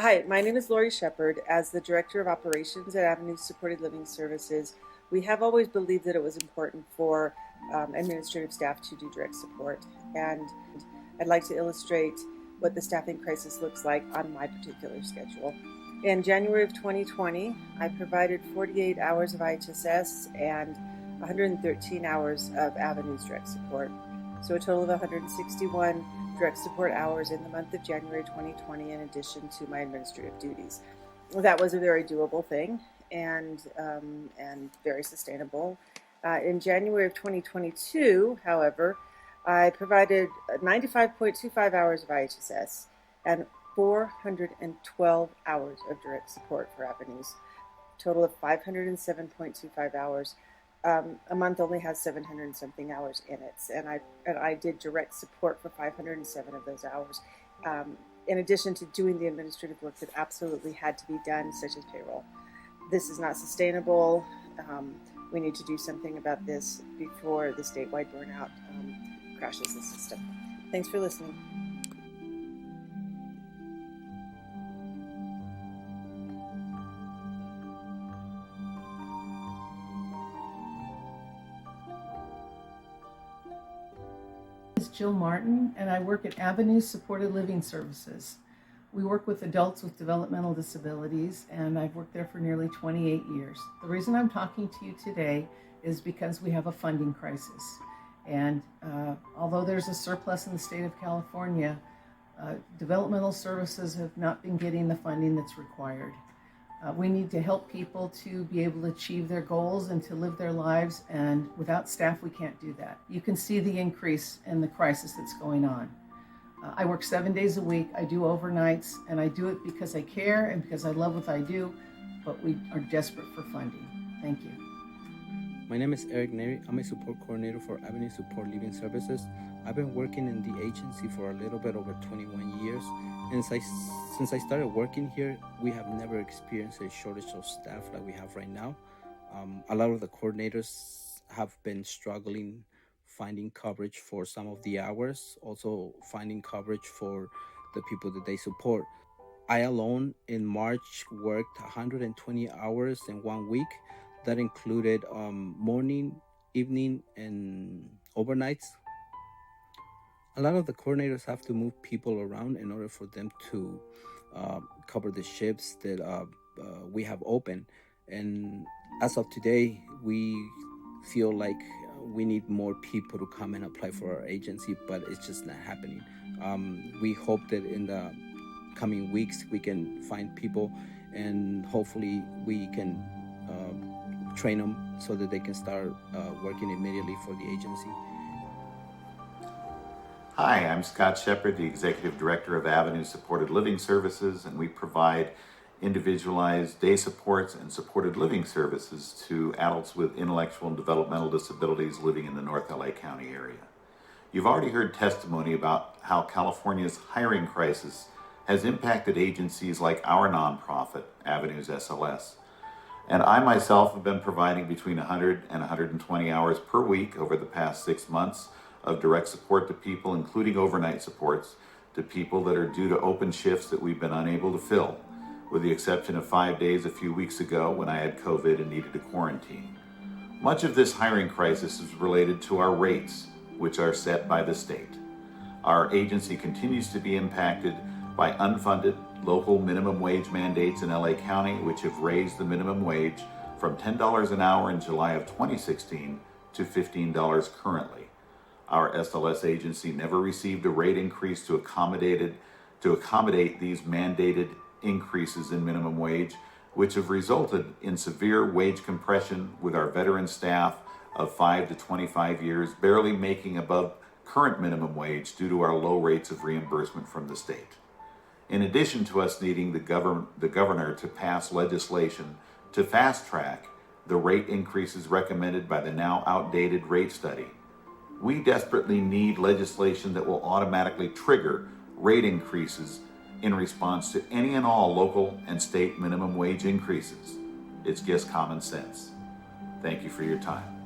Hi, my name is Lori Shepard. As the Director of Operations at Avenue Supported Living Services, we have always believed that it was important for administrative staff to do direct support. And I'd like to illustrate what the staffing crisis looks like on my particular schedule. In January of 2020, I provided 48 hours of IHSS and 113 hours of Avenue's direct support. So a total of 161 direct support hours in the month of January 2020, in addition to my administrative duties. That was a very doable thing and very sustainable. In January of 2022, however, I provided 95.25 hours of IHSS and 412 hours of direct support for Avenues, total of 507.25 hours. A month only has 700 and something hours in it, and I did direct support for 507 of those hours, in addition to doing the administrative work that absolutely had to be done, such as payroll. This is not sustainable. We need to do something about this before the statewide burnout crashes the system. Thanks for listening. Is Jill Martin, and I work at Avenue Supported Living Services. We work with adults with developmental disabilities, and I've worked there for nearly 28 years. The reason I'm talking to you today is because we have a funding crisis. And although there's a surplus in the state of California, developmental services have not been getting the funding that's required. We need to help people to be able to achieve their goals and to live their lives, and without staff, we can't do that. You can see the increase in the crisis that's going on. I work 7 days a week, I do overnights, and I do it because I care and because I love what I do, but we are desperate for funding. Thank you. My name is Eric Neri. I'm a support coordinator for Avenue Support Living Services. I've been working in the agency for a little bit over 21 years. And since I started working here, we have never experienced a shortage of staff like we have right now. A lot of the coordinators have been struggling finding coverage for some of the hours, also finding coverage for the people that they support. I alone in March worked 120 hours in 1 week. That included morning, evening, and overnights. A lot of the coordinators have to move people around in order for them to cover the shifts that we have open. And as of today, we feel like we need more people to come and apply for our agency, but it's just not happening. We hope that in the coming weeks we can find people, and hopefully we can train them so that they can start working immediately for the agency. Hi, I'm Scott Shepard, the Executive Director of Avenue Supported Living Services, and we provide individualized day supports and supported living services to adults with intellectual and developmental disabilities living in the North LA County area. You've already heard testimony about how California's hiring crisis has impacted agencies like our nonprofit, Avenues SLS. And I myself have been providing between 100 and 120 hours per week over the past 6 months of direct support to people, including overnight supports, to people that are due to open shifts that we've been unable to fill, with the exception of 5 days a few weeks ago when I had COVID and needed to quarantine. Much of this hiring crisis is related to our rates, which are set by the state. Our agency continues to be impacted by unfunded local minimum wage mandates in LA County, which have raised the minimum wage from $10 an hour in July of 2016 to $15 currently. Our SLS agency never received a rate increase to accommodate these mandated increases in minimum wage, which have resulted in severe wage compression, with our veteran staff of 5 to 25 years barely making above current minimum wage due to our low rates of reimbursement from the state. In addition to us needing the governor to pass legislation to fast track the rate increases recommended by the now outdated rate study, we desperately need legislation that will automatically trigger rate increases in response to any and all local and state minimum wage increases. It's just common sense. Thank you for your time.